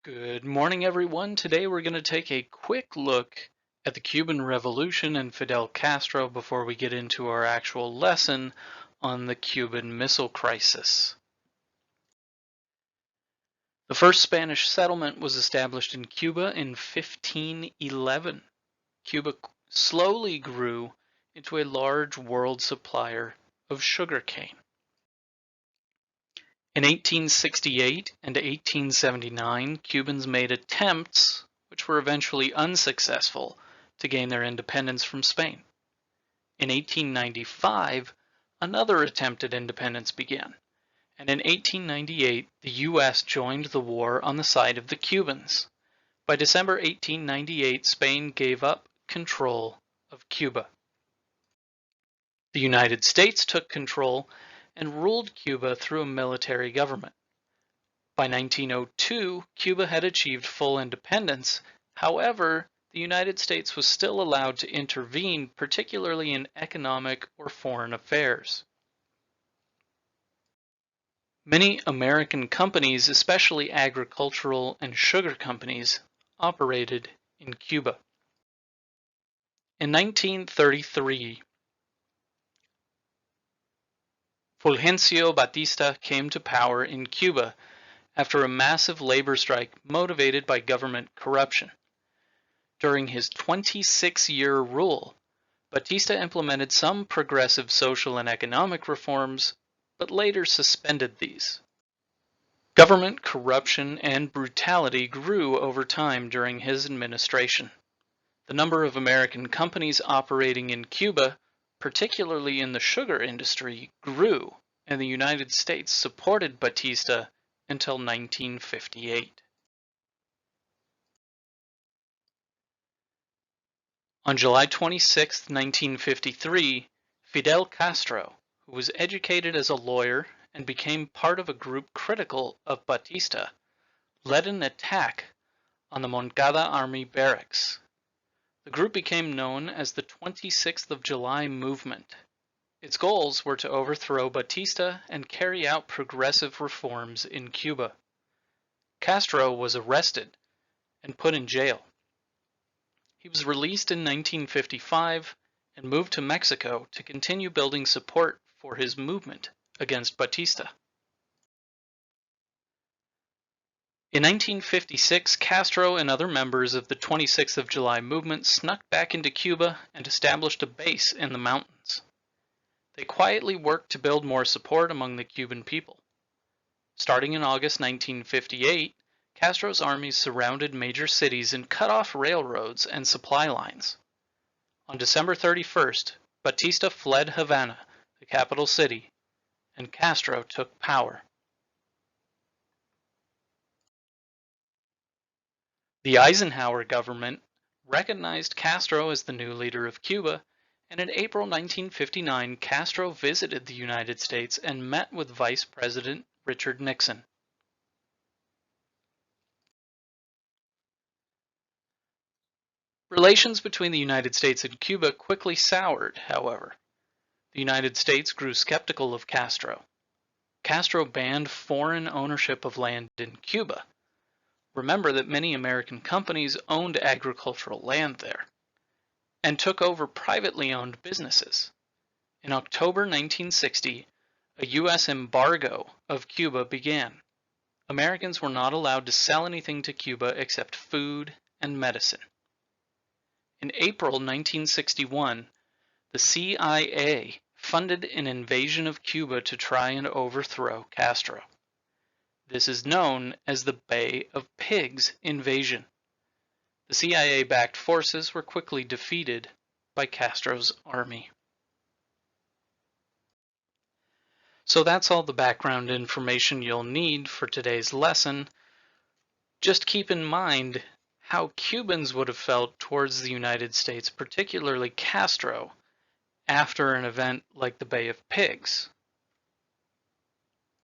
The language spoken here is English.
Good morning, everyone. Today we're going to take a quick look at the Cuban Revolution and Fidel Castro before we get into our actual lesson on the Cuban Missile Crisis. The first Spanish settlement was established in Cuba in 1511. Cuba slowly grew into a large world supplier of sugarcane. In 1868 and 1879, Cubans made attempts, which were eventually unsuccessful, to gain their independence from Spain. In 1895, another attempt at independence began, and in 1898, the U.S. joined the war on the side of the Cubans. By December 1898, Spain gave up control of Cuba. The United States took control and ruled Cuba through a military government. By 1902, Cuba had achieved full independence. However, the United States was still allowed to intervene, particularly in economic or foreign affairs. Many American companies, especially agricultural and sugar companies, operated in Cuba. In 1933, Fulgencio Batista came to power in Cuba after a massive labor strike motivated by government corruption. During his 26-year rule, Batista implemented some progressive social and economic reforms, but later suspended these. Government corruption and brutality grew over time during his administration. The number of American companies operating in Cuba, particularly in the sugar industry, grew, and the United States supported Batista until 1958. On July 26, 1953, Fidel Castro, who was educated as a lawyer and became part of a group critical of Batista, led an attack on the Moncada Army barracks. The group became known as the 26th of July movement. Its goals were to overthrow Batista and carry out progressive reforms in Cuba. Castro was arrested and put in jail. He was released in 1955 and moved to Mexico to continue building support for his movement against Batista. In 1956, Castro and other members of the 26th of July movement snuck back into Cuba and established a base in the mountains. They quietly worked to build more support among the Cuban people. Starting in August 1958, Castro's armies surrounded major cities and cut off railroads and supply lines. On December 31st, Batista fled Havana, the capital city, and Castro took power. The Eisenhower government recognized Castro as the new leader of Cuba, and in April 1959, Castro visited the United States and met with Vice President Richard Nixon. Relations between the United States and Cuba quickly soured, however. The United States grew skeptical of Castro. Castro banned foreign ownership of land in Cuba. Remember that many American companies owned agricultural land there and took over privately owned businesses. In October 1960, a U.S. embargo of Cuba began. Americans were not allowed to sell anything to Cuba except food and medicine. In April 1961, the CIA funded an invasion of Cuba to try and overthrow Castro. This is known as the Bay of Pigs invasion. The CIA-backed forces were quickly defeated by Castro's army. So that's all the background information you'll need for today's lesson. Just keep in mind how Cubans would have felt towards the United States, particularly Castro, after an event like the Bay of Pigs.